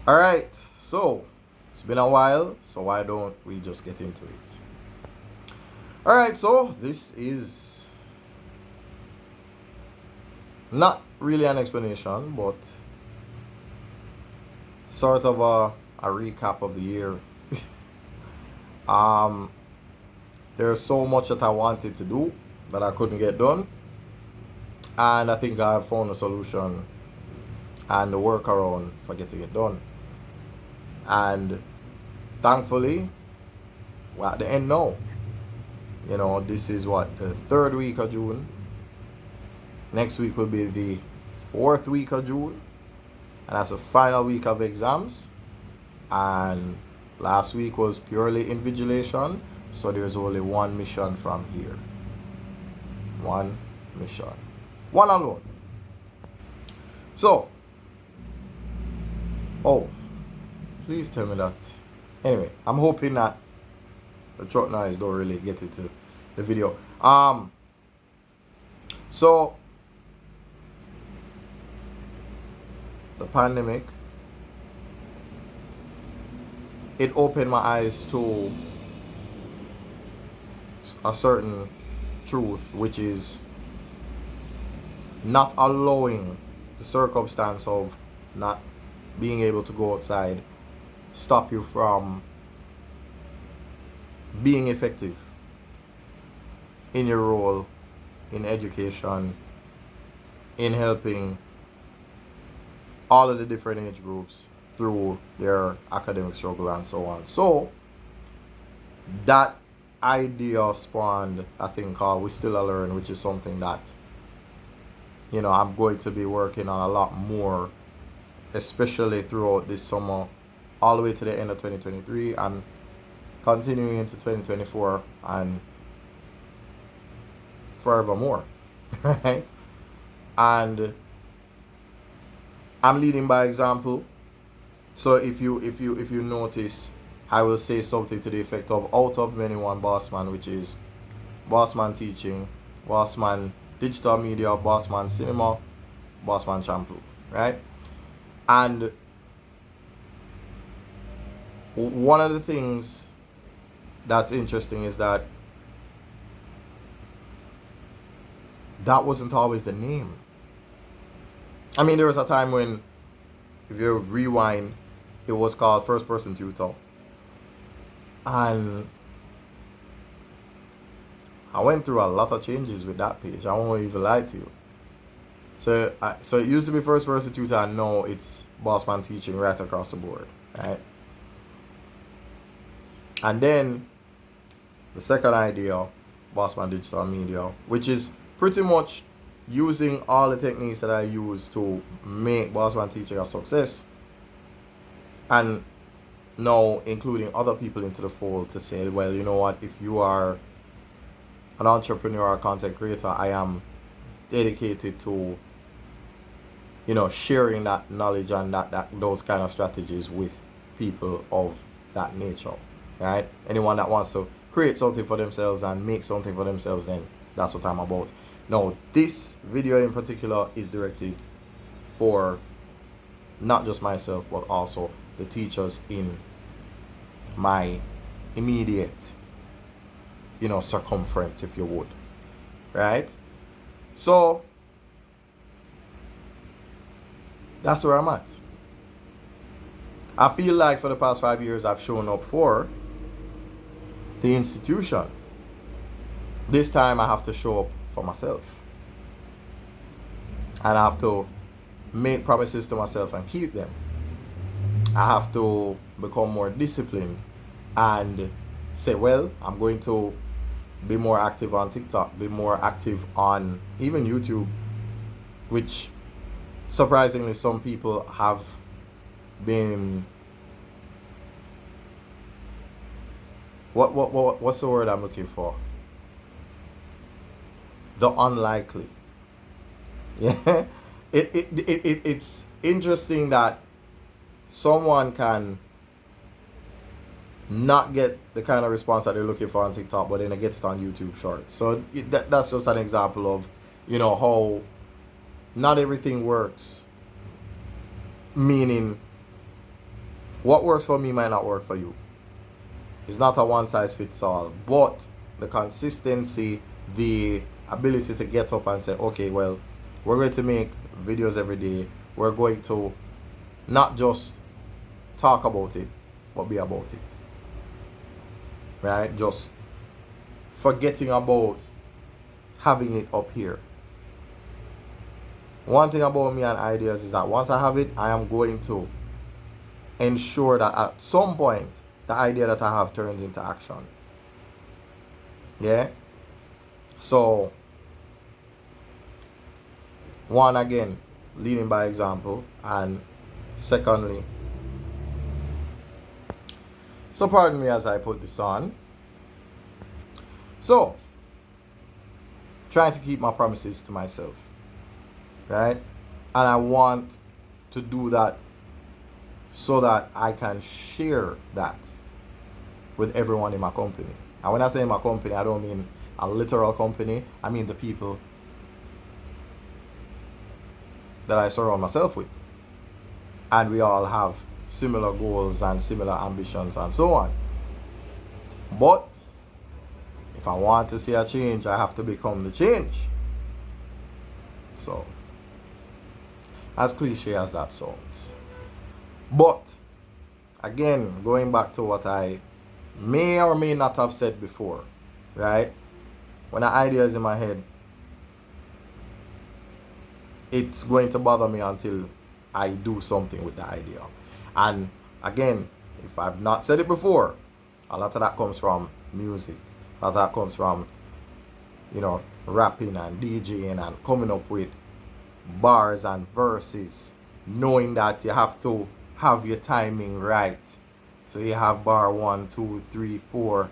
All right, so it's been a while, so why don't we just get into it? All right, so this is not really an explanation, but sort of a recap of the year. um, there's so much that I wanted to do that I couldn't get done, and I think I found a solution and the workaround for getting it done. And thankfully, we're at the end now. This is what, the third week of June. Next week will be the fourth week of June, and that's the final week of exams. And last week was purely invigilation, so there's only one mission from here. One mission. One alone. So, oh, please tell me that. Anyway, I'm hoping that the truck noise don't really get into the video. So the pandemic, it opened my eyes to a certain truth, which is not allowing the circumstance of not being able to go outside stop you from being effective in your role in education, in helping all of the different age groups through their academic struggle and so on. So that idea spawned a thing called We Still A Learn, which is something that I'm going to be working on a lot more, especially throughout this summer, all the way to the end of 2023 and continuing into 2024 and forevermore. Right? And I'm leading by example. So if you notice, I will say something to the effect of out of many one Bossman, which is Bossman Teaching, Bossman Digital Media, Bossman Cinema, Bossman Shampoo, right? And one of the things that's interesting is that wasn't always the name. I mean, there was a time when, if you rewind, it was called First Person Tutor. And I went through a lot of changes with that page. I won't even lie to you. So it used to be First Person Tutor, and now it's Bossman Teaching right across the board, right? And then the second idea, Bossman Digital Media, which is pretty much using all the techniques that I use to make Bossman Teaching a success, and now including other people into the fold to say, well, you know what, if you are an entrepreneur or content creator, I am dedicated to sharing that knowledge and that those kind of strategies with people of that nature, right? Anyone that wants to create something for themselves and make something for themselves, then that's what I'm about. Now, this video in particular is directed for not just myself, but also the teachers in my immediate circumference, if you would, right? So that's where I'm at. I feel like for the past 5 years I've shown up for the institution. This time I have to show up for myself, and I have to make promises to myself and keep them. I have to become more disciplined and say, well, I'm going to be more active on TikTok, be more active on even YouTube, which surprisingly some people have been, what's the word I'm looking for? The unlikely. Yeah. It's interesting that someone can not get the kind of response that they're looking for on TikTok, but then it gets it on YouTube Shorts. So that's just an example of how not everything works. Meaning, What works for me might not work for you. It's not a one size fits all, but the consistency, the ability to get up and say, okay, well, we're going to make videos every day. We're going to not just talk about it, but be about it. Right? Just forgetting about having it up here. One thing about me and ideas is that once I have it, I am going to ensure that at some point the idea that I have turns into action. Yeah? So, one, again, leading by example, and secondly, so pardon me as I put this on. So, trying to keep my promises to myself, right? And I want to do that so that I can share that with everyone in my company. And when I say my company, I don't mean a literal company. I mean the people that I surround myself with. And we all have similar goals and similar ambitions and so on. But if I want to see a change, I have to become the change. So, as cliche as that sounds. But, again, going back to what I may or may not have said before, right? When an idea is in my head, it's going to bother me until I do something with the idea. And again, if I've not said it before, a lot of that comes from music. A lot of that comes from, rapping and DJing and coming up with bars and verses, knowing that you have to have your timing right. So you have bar 1, 2, 3, 4,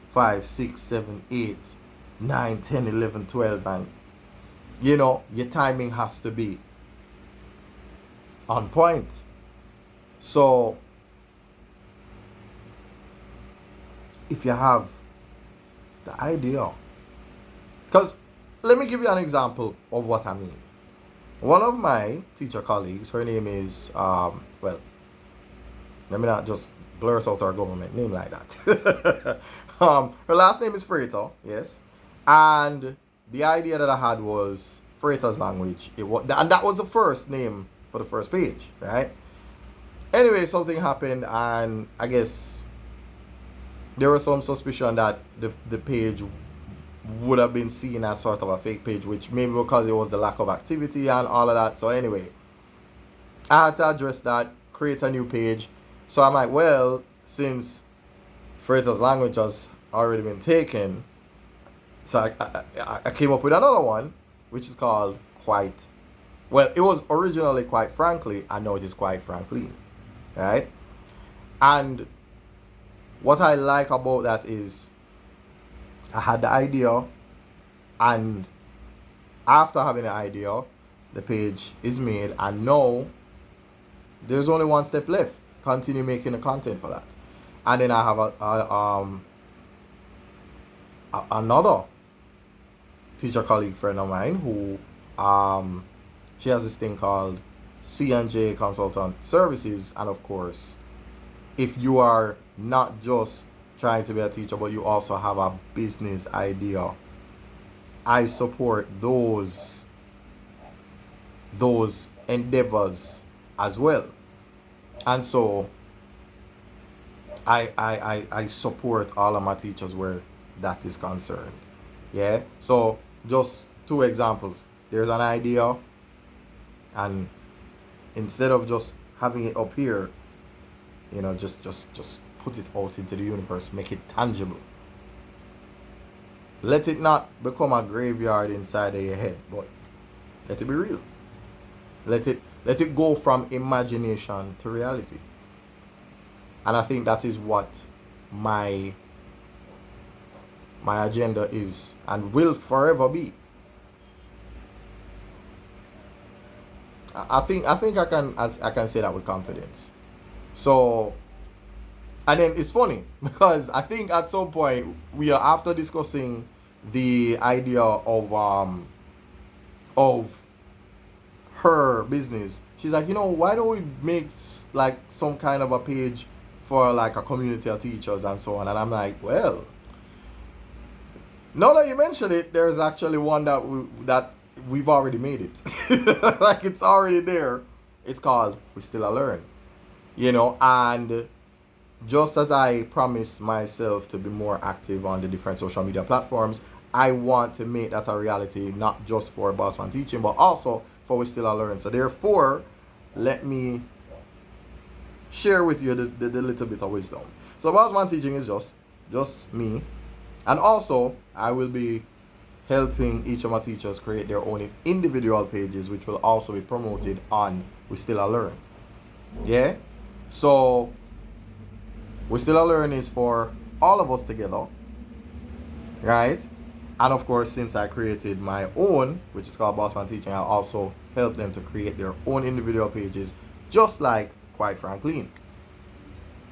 5, 6, 7, 8, 9, 10, 11, 12, and your timing has to be on point. So if you have the idea, because let me give you an example of what I mean. One of my teacher colleagues, her name is let me not just blurt out our government name like that. Her last name is Freighter, yes. And the idea that I had was Freighter's language. And that was the first name for the first page, right? Anyway, something happened, and I guess there was some suspicion that the page would have been seen as sort of a fake page, which maybe because it was the lack of activity and all of that. So anyway, I had to address that, create a new page. So I'm like, well, since Freighter's language has already been taken, so I came up with another one, which is called it was originally Quite Frankly, and now it is Quite Frankly, right? And what I like about that is I had the idea, and after having the idea, the page is made, and now there's only one step left. Continue making the content for that. And then I have another teacher colleague friend of mine who she has this thing called C&J Consultant Services. And of course, if you are not just trying to be a teacher, but you also have a business idea, I support those endeavors as well. And so I support all of my teachers where that is concerned. Yeah. So just two examples. There's an idea, and instead of just having it up here, just put it out into the universe, make it tangible. Let it not become a graveyard inside of your head, but let it be real. Let it go from imagination to reality. And I think that is what my agenda is and will forever be. I think I can say that with confidence. So, and then it's funny because I think at some point we are, after discussing the idea of her business, she's like, why don't we make like some kind of a page for like a community of teachers and so on? And I'm like, well, now that you mention it, there's actually one that we've already made it. Like it's already there. It's called We Still a Learn. And just as I promised myself to be more active on the different social media platforms, I want to make that a reality, not just for Bossman Teaching, but also for We Still a Learn. So therefore, let me share with you the little bit of wisdom. So Bossman Teaching is just me. And also, I will be helping each of my teachers create their own individual pages, which will also be promoted on We Still a Learn. Yeah? So, We Still a Learn is for all of us together, right? And of course, since I created my own, which is called Bossman Teaching, I also help them to create their own individual pages, just like Quite Frankly.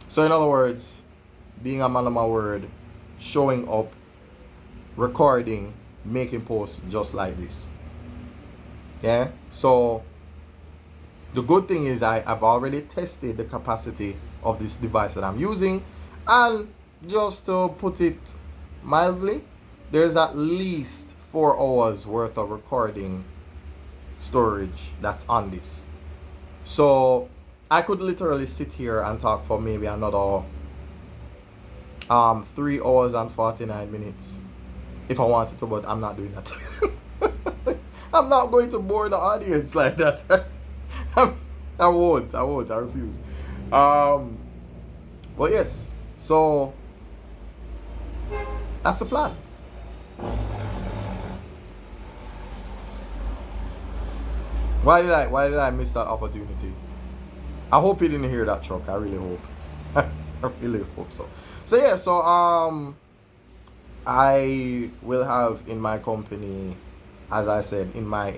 So in other words, being a man of my word, showing up, recording, making posts just like this. Yeah? So the good thing is I've already tested the capacity of this device that I'm using, and just to put it mildly, there's at least 4 hours worth of recording storage that's on this. So I could literally sit here and talk for maybe another 3 hours and 49 minutes if I wanted to, but I'm not doing that. I'm not going to bore the audience like that. I won't, I refuse. But yes, so that's the plan. Why did I miss that opportunity? I hope you didn't hear that truck. I really hope. I really hope so. So yeah, so I will have in my company, as I said, in my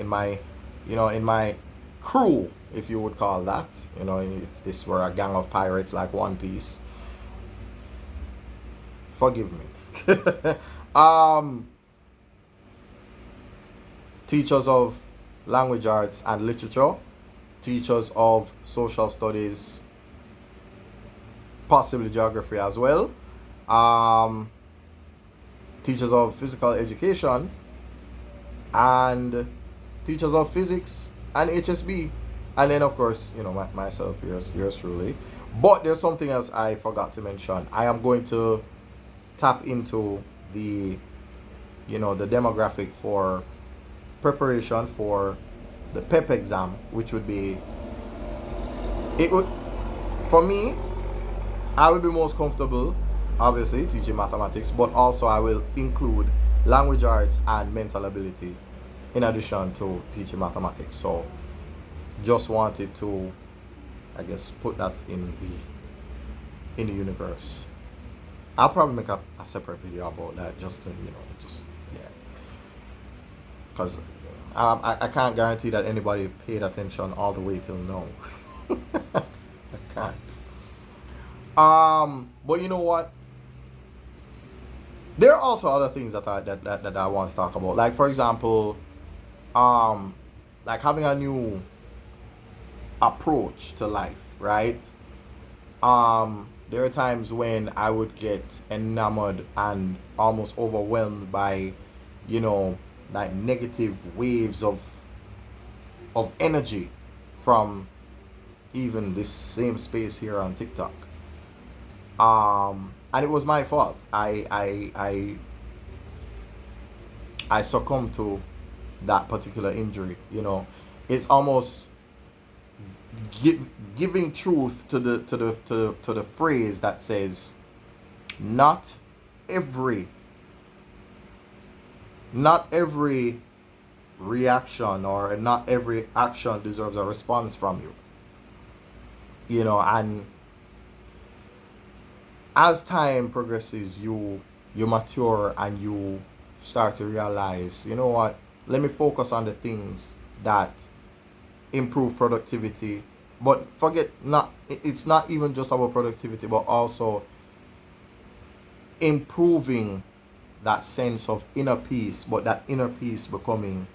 crew, if you would call that, if this were a gang of pirates like One Piece, forgive me. Teachers of language arts and literature, teachers of social studies, possibly geography as well, teachers of physical education, and teachers of physics and HSB, and then of course myself, yours truly. But there's something else I forgot to mention. I am going to tap into the the demographic for preparation for the P.E.P. exam, which would be, it would, for me, I would be most comfortable obviously teaching mathematics, but also I will include language arts and mental ability in addition to teaching mathematics. So just wanted to, I guess, put that in the universe. I'll probably make a separate video about that, just to, yeah, because I can't guarantee that anybody paid attention all the way till now. I can't. But you know what? There are also other things that I want to talk about. Like for example, like having a new approach to life, right? There are times when I would get enamored and almost overwhelmed by, like negative waves of energy from even this same space here on TikTok. And it was my fault. I succumbed to that particular injury. It's almost giving truth to the phrase that says, not every reaction or not every action deserves a response from you. And as time progresses, you mature and you start to realize, you know what, let me focus on the things that improve productivity. But it's not even just about productivity, but also improving that sense of inner peace, but that inner peace becoming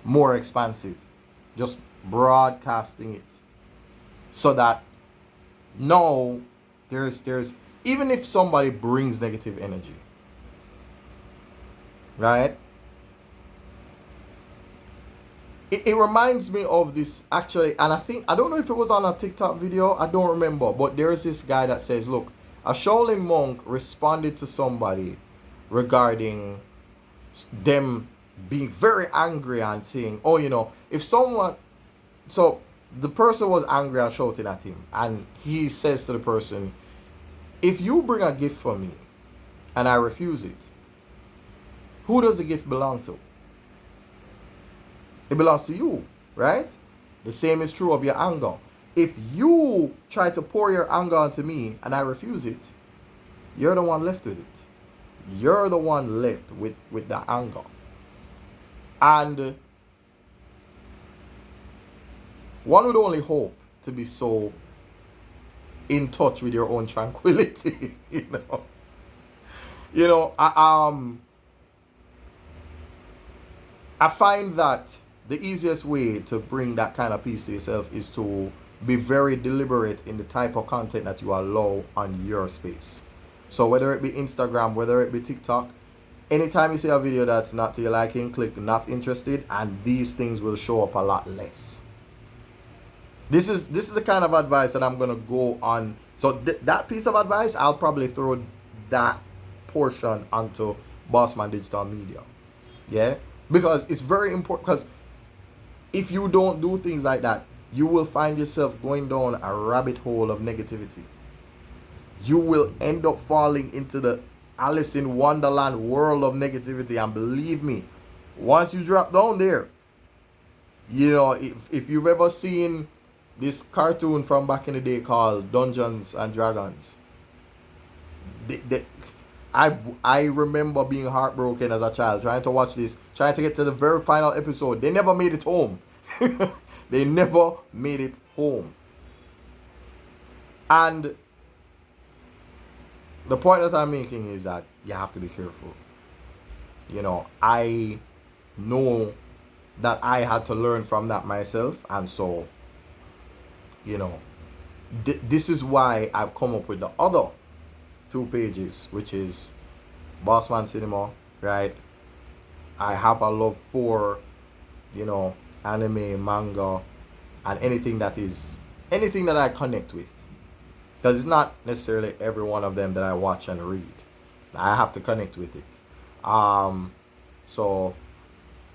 more expansive, just broadcasting it, so that now there's even if somebody brings negative energy, right? It reminds me of this actually, and I don't know if it was on a TikTok video, I don't remember, but there's this guy that says, look, a Shaolin monk responded to somebody regarding them being very angry and saying, oh, if someone, so the person was angry and shouting at him, and he says to the person, if you bring a gift for me and I refuse it, who does the gift belong to? It belongs to you, right? The same is true of your anger. If you try to pour your anger onto me and I refuse it, you're the one left with it. You're the one left with the anger. And one would only hope to be so in touch with your own tranquility, I find that the easiest way to bring that kind of peace to yourself is to be very deliberate in the type of content that you allow on your space. So whether it be Instagram, whether it be TikTok, anytime you see a video that's not to your liking, click not interested, and these things will show up a lot less. This is the kind of advice that I'm gonna go on. So that piece of advice, I'll probably throw that portion onto Bossman Digital Media. Yeah, because it's very important. Because if you don't do things like that, you will find yourself going down a rabbit hole of negativity. You will end up falling into the Alice in Wonderland world of negativity. And believe me, once you drop down there, if you've ever seen this cartoon from back in the day called Dungeons and Dragons, I remember being heartbroken as a child trying to watch this, trying to get to the very final episode. They never made it home. They never made it home. And the point that I'm making is that you have to be careful. I know that I had to learn from that myself, and so this is why I've come up with the other 2 pages, which is Bossman Cinema, right? I have a love for anime, manga, and anything that I connect with, because it's not necessarily every one of them that I watch and read. I have to connect with it. So,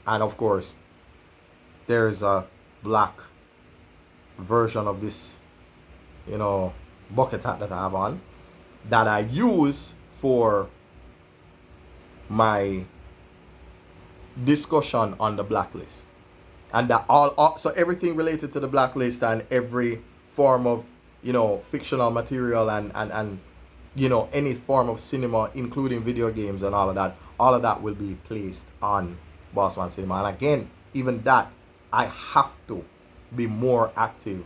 and of course, there's a black version of this bucket hat that I have on, that I use for my discussion on the blacklist, and that all so everything related to the blacklist and every form of fictional material and any form of cinema, including video games and all of that will be placed on Bossman Cinema. And again, even that, I have to be more active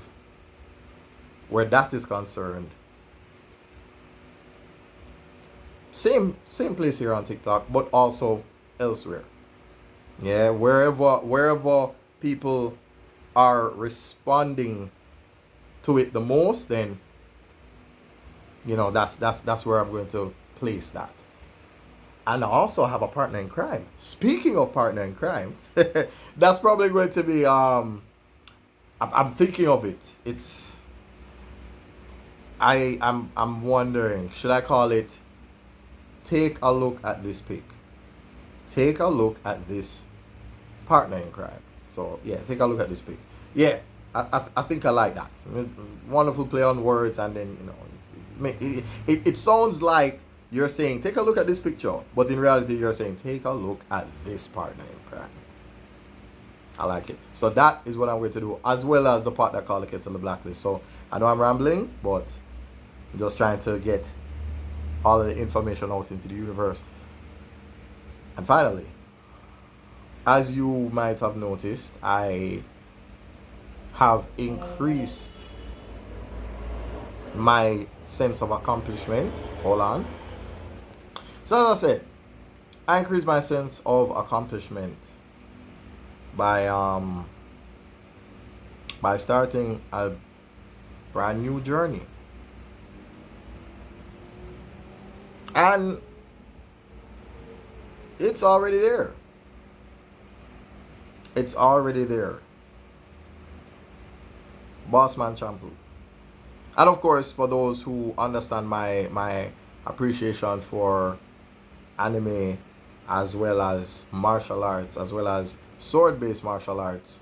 where that is concerned. Same place here on TikTok, but also elsewhere. Yeah, wherever people are responding to it the most, then that's where I'm going to place that. And I also have a partner in crime. Speaking of partner in crime, that's probably going to be I'm thinking of it. It's I'm wondering, should I call it take a look at this pic? Take a look at this partner in crime. So yeah, take a look at this pic. Yeah, I think I like that. Wonderful play on words, and then it sounds like you're saying take a look at this picture, but in reality you're saying take a look at this partner in crime. I like it. So that is what I'm going to do, as well as the part that called the kettle the blacklist. So I know I'm rambling, but I'm just trying to get all of the information out into the universe. And finally, as you might have noticed, I have increased my sense of accomplishment. Hold on. So as I said, I increased my sense of accomplishment by by starting a brand new journey. And it's already there. It's already there. Bossman Shampoo. And of course, for those who understand my appreciation for anime, as well as martial arts, as well as sword-based martial arts,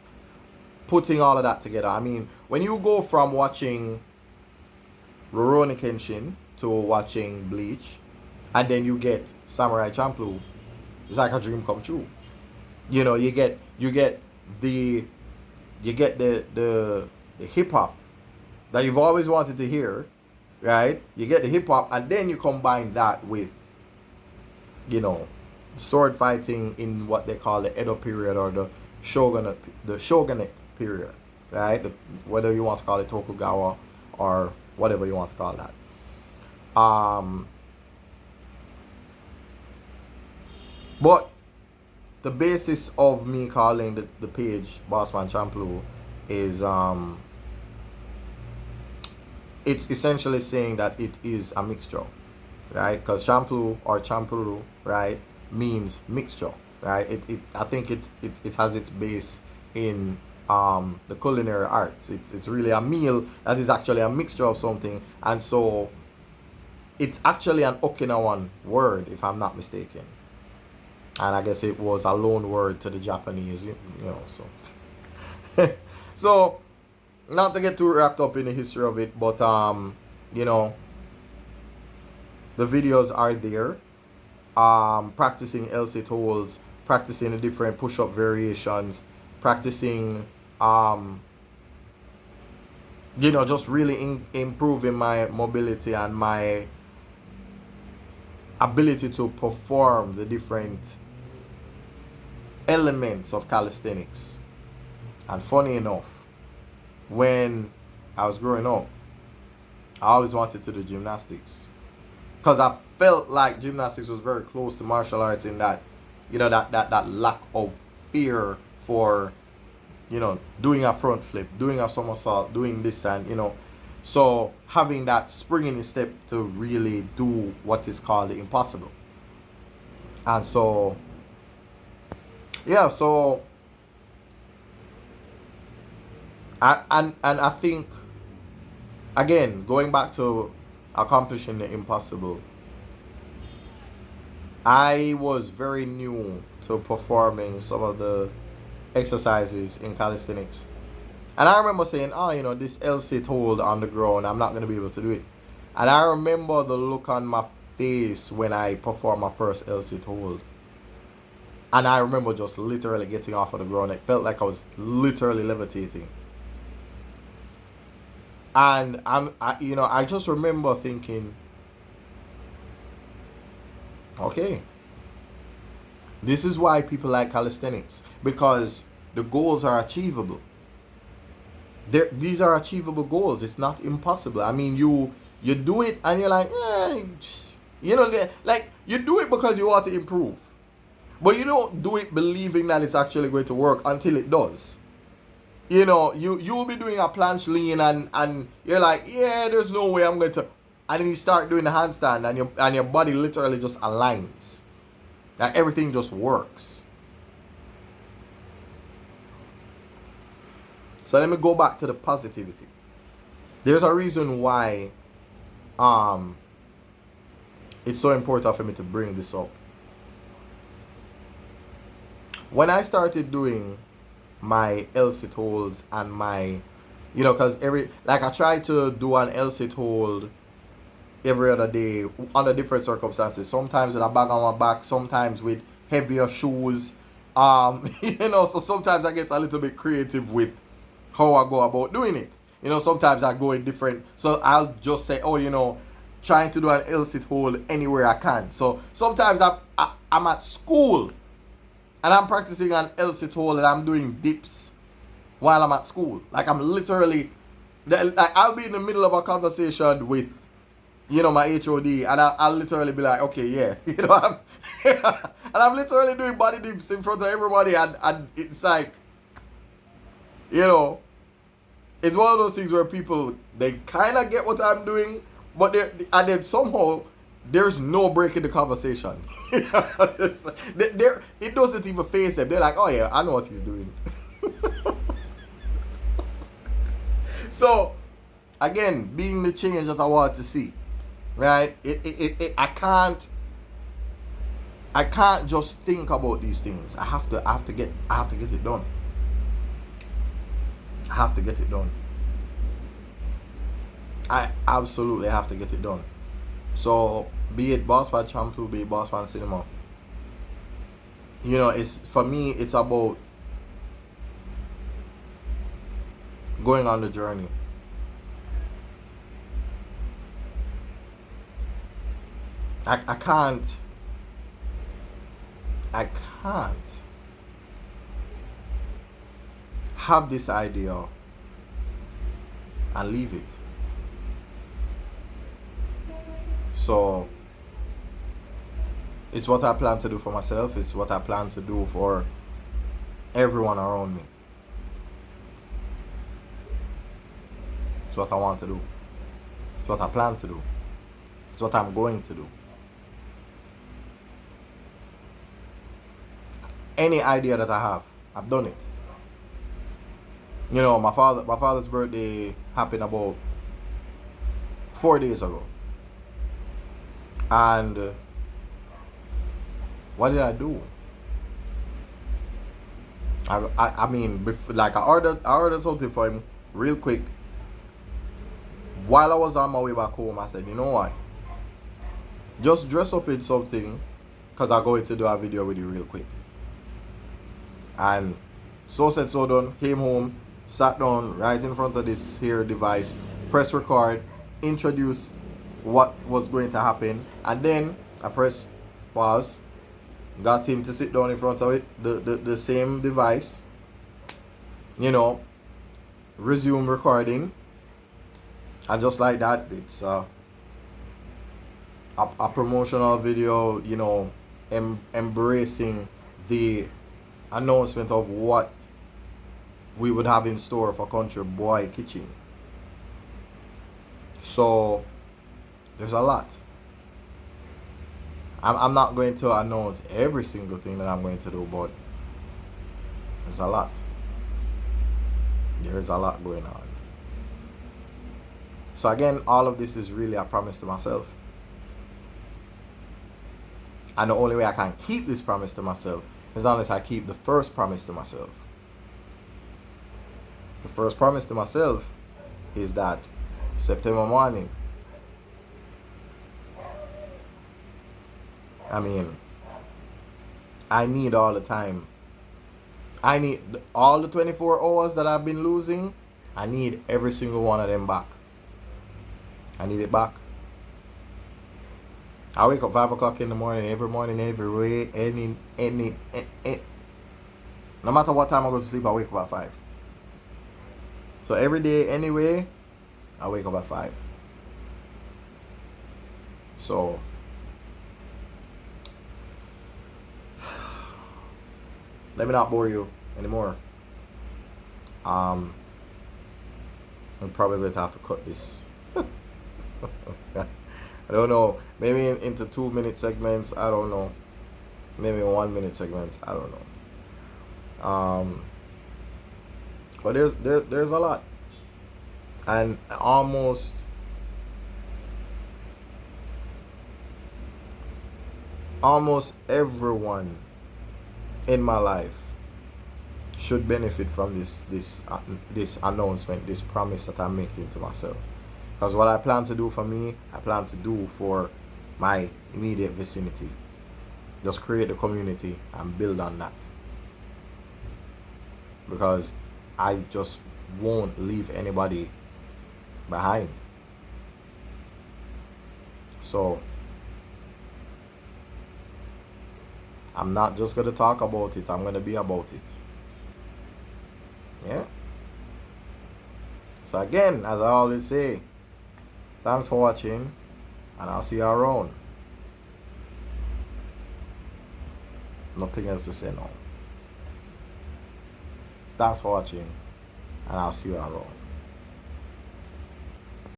putting all of that together. I mean, when you go from watching Rurouni Kenshin to watching Bleach, and then you get Samurai Champloo, it's like a dream come true. You know, the you get the hip hop that you've always wanted to hear, right? You get the hip hop, and then you combine that with, you know, sword fighting in what they call the Edo period, or the shogunate period, right? Whether you want to call it Tokugawa or whatever you want to call that. But the basis of me calling the page Bossman Champloo is it's essentially saying that it is a mixture, right? Because Champloo or Champuru, right, means mixture, right? I think it has its base in the culinary arts. It's really a meal that is actually a mixture of something, and so it's actually an Okinawan word, if I'm not mistaken. And I guess it was a loan word to the Japanese, you know. So, so not to get too wrapped up in the history of it, but you know, the videos are there. Practicing LC holds, practicing the different push-up variations, practicing you know, just really improving my mobility and my ability to perform the different elements of calisthenics. And funny enough, when I was growing up, I always wanted to do gymnastics, because I felt like gymnastics was very close to martial arts in that, you know, that lack of fear for, you know, doing a front flip, doing a somersault, doing this, and, you know, so having that spring in the step to really do what is called the impossible. And so, yeah, so and I think, again, going back to accomplishing the impossible, I was very new to performing some of the exercises in calisthenics. And I remember saying, oh, you know, this LC hold on the ground, I'm not going to be able to do it. And I remember the look on my face when I performed my first LC hold. And I remember just literally getting off of the ground. It felt like I was literally levitating. And you know, I just remember thinking, okay, this is why people like calisthenics, because the goals are achievable. These are achievable goals. It's not impossible. I mean, you do it and you're like, you know, like you do it because you want to improve, but you don't do it believing that it's actually going to work until it does. You know, you will be doing a planche lean and you're like, yeah, there's no way I'm going to, and then you start doing the handstand and your body literally just aligns. Like everything just works. So let me go back to the positivity. There's a reason why it's so important for me to bring this up. When I started doing my L-sit holds and my, you know, because I try to do an L-sit hold every other day under different circumstances. Sometimes with a bag on my back, sometimes with heavier shoes. You know, so sometimes I get a little bit creative with how I go about doing it. You know, sometimes I go in different, so I'll just say, oh, you know, trying to do an L-sit hold anywhere I can. So sometimes I'm at school and I'm practicing an L-sit hold and I'm doing dips while I'm at school. Like I'm literally, like I'll be in the middle of a conversation with, you know, my HOD, and I'll literally be like, okay, yeah, you know, and I'm literally doing body dips in front of everybody, and it's like, you know, It's one of those things where people, they kind of get what I'm doing, but and then somehow there's no break in the conversation. It doesn't even face them. They're like, oh yeah, I know what he's doing. So again, being the change that I want to see, right? I can't just think about these things. I have to get it done. I have to get it done. I absolutely have to get it done. So be it Bossman Shampoo, be it Bossman Cinema. You know, it's for me, it's about going on the journey. I can't have this idea and leave it. So it's what I plan to do for myself. It's what I plan to do for everyone around me. It's what I want to do. It's what I plan to do. It's what I'm going to do. Any idea that I have, I've done it. You know, my father's birthday happened about 4 days ago. And what did I do? I mean, like I ordered something for him real quick. While I was on my way back home, I said, you know what? Just dress up in something, because I'm going to do a video with you real quick. And so said, so done. Came home, sat down right in front of this here device, press record, introduce what was going to happen, and then I pressed pause, got him to sit down in front of it, the same device, you know, resume recording, and just like that, it's a promotional video, you know, embracing the announcement of what we would have in store for Country Boy Kitchen. So there's a lot. I'm not going to announce every single thing that I'm going to do, but there's a lot. There's a lot going on. So again, all of this is really a promise to myself. And the only way I can keep this promise to myself is unless I keep the first promise to myself. The first promise to myself is that September morning, I mean, I need all the time. I need all the 24 hours that I've been losing. I need every single one of them back. I need it back. I wake up 5 o'clock in the morning, every morning, every way, no matter what time I go to sleep, I wake up at 5. So every day, anyway, I wake up at 5. So let me not bore you anymore. I'm probably going to have to cut this. I don't know. Maybe into 2-minute segments. I don't know. Maybe 1-minute segments. I don't know. But there's a lot, and almost everyone in my life should benefit from this announcement, this promise that I'm making to myself. Because what I plan to do for me, I plan to do for my immediate vicinity. Just create a community and build on that. Because I just won't leave anybody behind. So I'm not just going to talk about it, I'm going to be about it. Yeah? So again, as I always say, thanks for watching, and I'll see you around. Nothing else to say now. Thanks for watching, and I'll see you around.